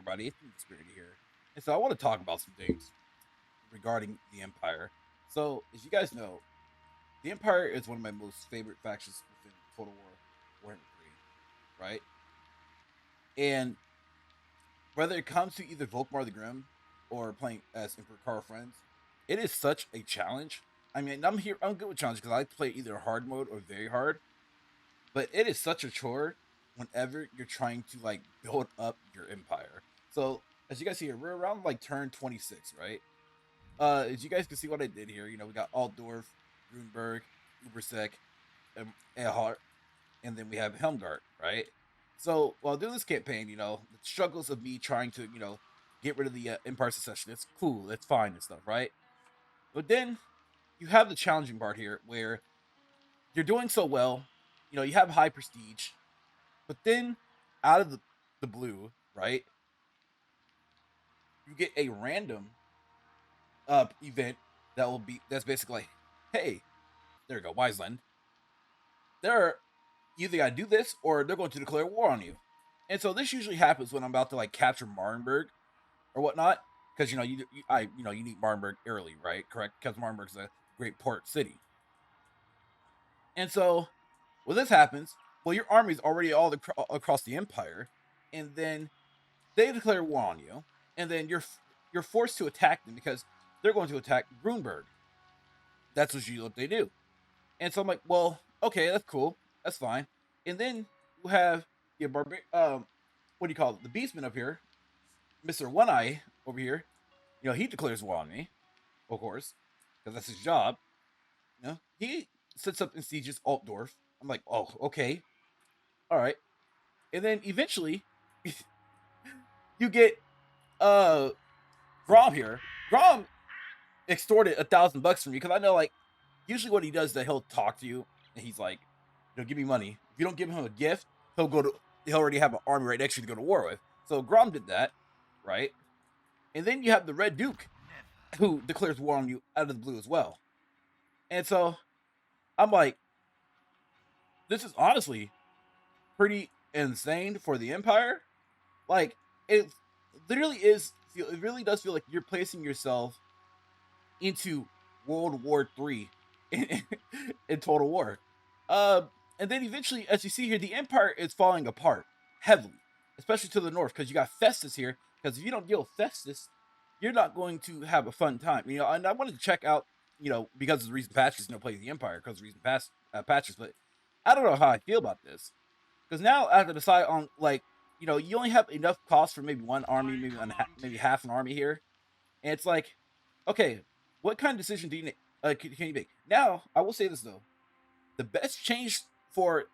everybody? It's Disbearity here. And so I want to talk about some things regarding the Empire. So, as you guys know, the Empire is one of my most favorite factions within Total War Warhammer 3, right? And whether it comes to either Volkmar the Grim or playing as Emperor Carl Friends, it is such a challenge. I mean, I'm good with challenge because I play either hard mode or very hard, but it is such a chore whenever you're trying to like build up your empire. So as you guys see here, we're around like turn 26, right? As you guys can see what I did here, we got Altdorf, Grunberg, Ubersek, Ehart, and then we have Helmgart, right? So while doing this campaign, the struggles of me trying to, get rid of the Empire Secession, it's cool, it's fine and stuff, right? But then you have the challenging part here where you're doing so well, you have high prestige, but then out of the blue, right, you get a random event that's basically like, hey, there you go, Wiseland. They're either gotta do this or they're going to declare war on you. And so this usually happens when I'm about to like capture Marnburg or whatnot, because you need Marnburg early, right? Correct? Because Marnburg's a great port city. And so when this happens, well, your army's already all across the empire, and then they declare war on you, and then you're forced to attack them because they're going to attack Grunberg. That's usually what they do. And so I'm like, well, okay, that's cool, that's fine. And then you have your what do you call it? The Beastman up here, Mister One Eye over here. He declares war on me, of course, because that's his job. He sets up and sieges Altdorf. I'm like, oh, okay, all right. And then eventually, you get Grom here. Grom extorted $1,000 from you because I know, like, usually what he does is that he'll talk to you and he's like, give me money. If you don't give him a gift, he'll already have an army right next to you to go to war with. So Grom did that, right? And then you have the Red Duke, who declares war on you out of the blue as well. And so I'm like, this is honestly pretty insane for the Empire. Like, it literally is. It really does feel like you're placing yourself into World War III in Total War. And then eventually, as you see here, the Empire is falling apart heavily, especially to the north, because you got Festus here. Because if you don't deal with Festus, you're not going to have a fun time. And I wanted to check out, because of the recent patches, playing the Empire, because of the recent patches, but I don't know how I feel about this. Because now I have to decide on, like, you only have enough cost for maybe one army, maybe half an army here. And it's like, okay, what kind of decision do you can you make? Now, I will say this, though. The best change for,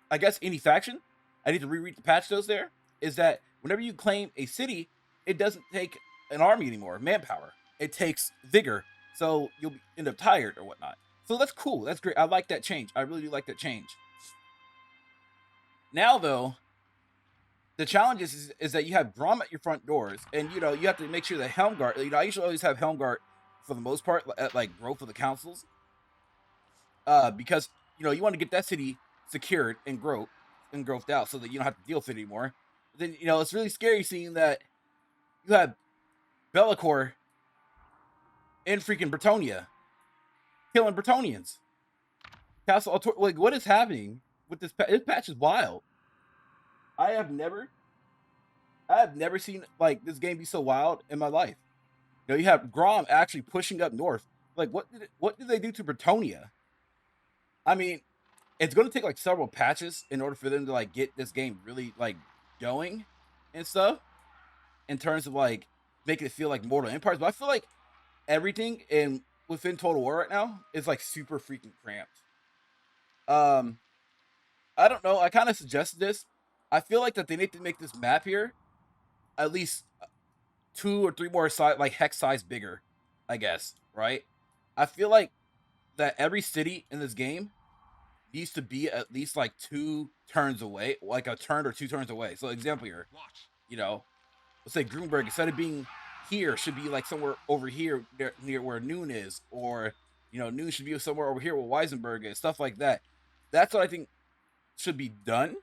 I guess, any faction, I need to reread the patch notes there, is that whenever you claim a city, it doesn't take an army anymore, manpower. It takes vigor, so you'll end up tired or whatnot. So that's cool. That's great. I like that change. I really do like that change. Now, though, the challenge is that you have Grom at your front doors, and you have to make sure that Helmgart. I usually always have Helmgart for the most part at like growth of the councils, because you want to get that city secured and growthed out so that you don't have to deal with it anymore. Then it's really scary seeing that you have Bellicor in freaking Bretonia killing Bretonians. Castle, like, what is happening with this patch? This patch is wild. I have never seen like this game be so wild in my life. You have Grom actually pushing up north. Like, what did they do to Bretonia? I mean, it's going to take like several patches in order for them to like get this game really like going and stuff, in terms of like making it feel like Mortal Empires. But I feel like everything within Total War right now is like super freaking cramped. I don't know. I kind of suggested this. I feel like that they need to make this map here at least 2 or 3 more like hex size bigger, I guess, right? I feel like that every city in this game needs to be at least like 2 turns away, like a turn or 2 turns away. So example here, let's say Grunberg, instead of being here, should be like somewhere over here near where Noon is, or Noon should be somewhere over here where Weisenberg is, stuff like that. That's what I think should be done.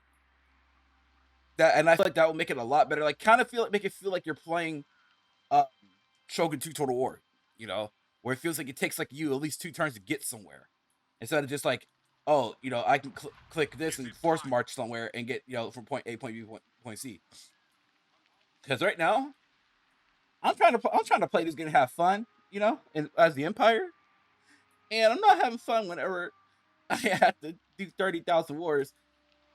That, and I feel like that will make it a lot better. Like, kind of make it feel like you're playing uh, Shogun 2 Total War, you know, where it feels like it takes like you at least 2 turns to get somewhere, instead of just like, oh, you know, I can click this and force march somewhere and get, you know, from point A, point B, point C. Because right now, I'm trying to play this game and have fun, you know, and as the Empire, and I'm not having fun whenever I have to do 30,000 wars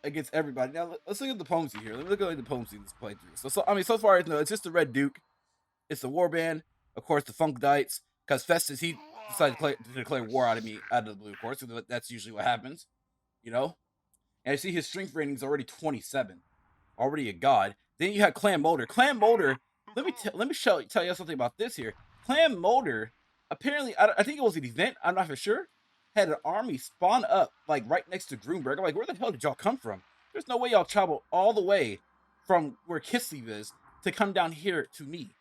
against everybody. Now let's look at the diplomacy here. Let me look at the diplomacy in this playthrough. So I mean, so far, no, it's just the Red Duke, it's the Warband, of course, the Funkdites, because Festus, he decided to declare war out of me out of the blue, of course. So that's usually what happens, you know. And I see his strength rating is already 27, already a god. Then you have Clan Mulder. Clan Mulder. Let me tell you something about this here. Clan Mulder, apparently, I think it was an event. I'm not for sure. Had an army spawn up like right next to Grunberg. I'm like, where the hell did y'all come from? There's no way y'all travel all the way from where Kislev is to come down here to me.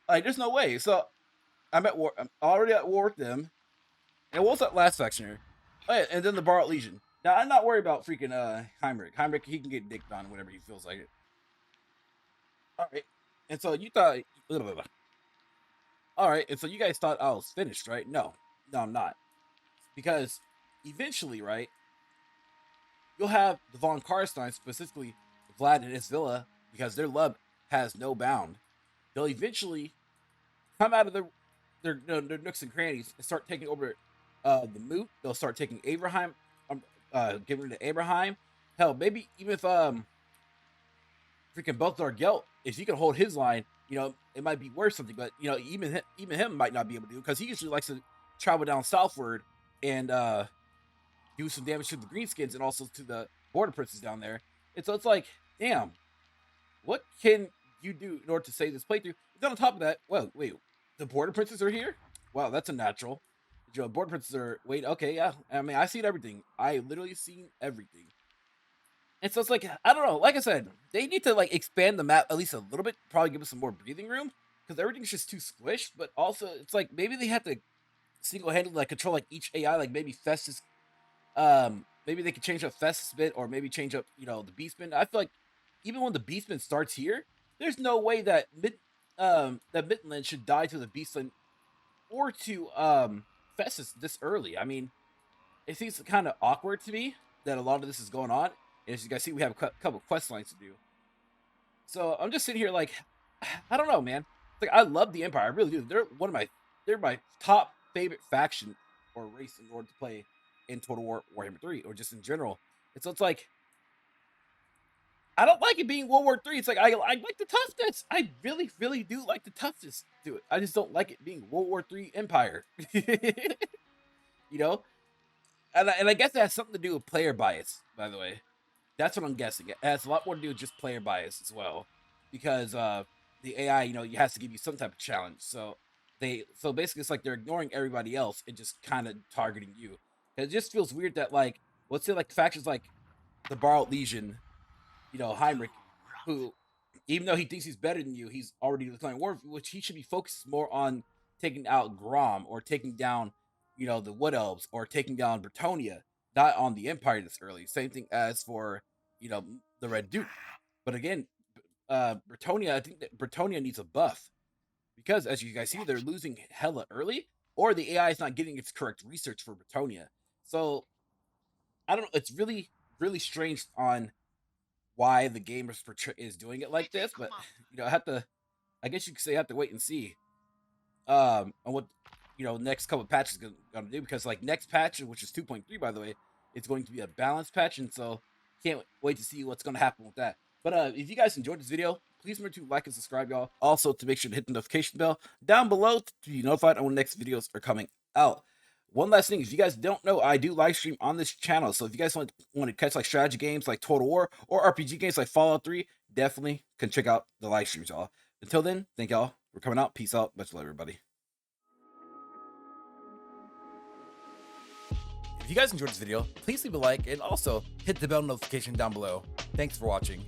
Like, there's no way. So I'm already at war with them. And what was that last section here? Oh, yeah, and then the Borrowed Legion. Now, I'm not worried about freaking Heinrich. Heinrich, he can get dicked on whenever he feels like it. All right. And so you thought... All right. And so you guys thought I was finished, right? No. No, I'm not. Because eventually, right, you'll have the Von Karstein, specifically Vlad and his villa, because their love has no bound. They'll eventually come out of their nooks and crannies and start taking over the Moot. They'll start taking Abraham, giving it to Abraham. Hell, maybe even if freaking Belthar Gelt, if you can hold his line, you know, it might be worth something. But you know, even him might not be able to do, because he usually likes to travel down southward and do some damage to the Greenskins and also to the Border Princes down there. And so it's like, damn, what can you do in order to save this playthrough? And then on top of that, well, wait, the Border Princes are here? Wow, that's a natural. You know, Border Princes are, wait, okay, yeah. I mean, I've seen everything. I literally seen everything. And so it's like, I don't know, like I said, they need to like expand the map at least a little bit, probably give us some more breathing room, because everything's just too squished. But also, it's like, maybe they have to single-handedly like control like each AI, like maybe Festus, maybe they could change up Festus a bit, or maybe change up, you know, the Beastman. I feel like even when the Beastman starts here, there's no way that Midland should die to the Beastman or to Festus this early. I mean, it seems kind of awkward to me that a lot of this is going on. And as you guys see, we have a couple quest lines to do. So I'm just sitting here like, I don't know, man. It's like, I love the Empire, I really do. They're my top favorite faction or race in order to play in Total War Warhammer 3, or just in general. And so it's like, I don't like it being World War 3. It's like, I like the toughness. I really, really do like the toughness to it. I just don't like it being World War 3 Empire. You know? And I guess that has something to do with player bias, by the way. That's what I'm guessing. It has a lot more to do with just player bias as well. Because the AI, you know, it has to give you some type of challenge. So basically it's like they're ignoring everybody else and just kind of targeting you. It just feels weird that, like, let's say like factions like the Borrowed Legion, you know, Heinrich, who, even though he thinks he's better than you, he's already declaring war, which he should be focused more on taking out Grom, or taking down, you know, the Wood Elves, or taking down Bretonnia, not on the Empire this early. Same thing as for, you know, the Red Duke. But again, Bretonnia, I think that Bretonnia needs a buff, because as you guys see, they're losing hella early, or the AI is not getting its correct research for Bretonnia. So I don't know. It's really, really strange on why the game is doing it like this, but you know, I guess you could say I have to wait and see on what, you know, next couple of patches gonna do, because like next patch, which is 2.3 by the way, it's going to be a balanced patch, and so can't wait to see what's gonna happen with that. But if you guys enjoyed this video, please remember to like and subscribe, y'all. Also, to make sure to hit the notification bell down below to be notified on when next videos are coming out. One last thing, if you guys don't know, I do live stream on this channel. So if you guys want to catch like strategy games like Total War, or RPG games like Fallout 3, definitely can check out the live streams, y'all. Until then, thank y'all for coming out. Peace out. Much love, everybody. If you guys enjoyed this video, please leave a like and also hit the bell notification down below. Thanks for watching.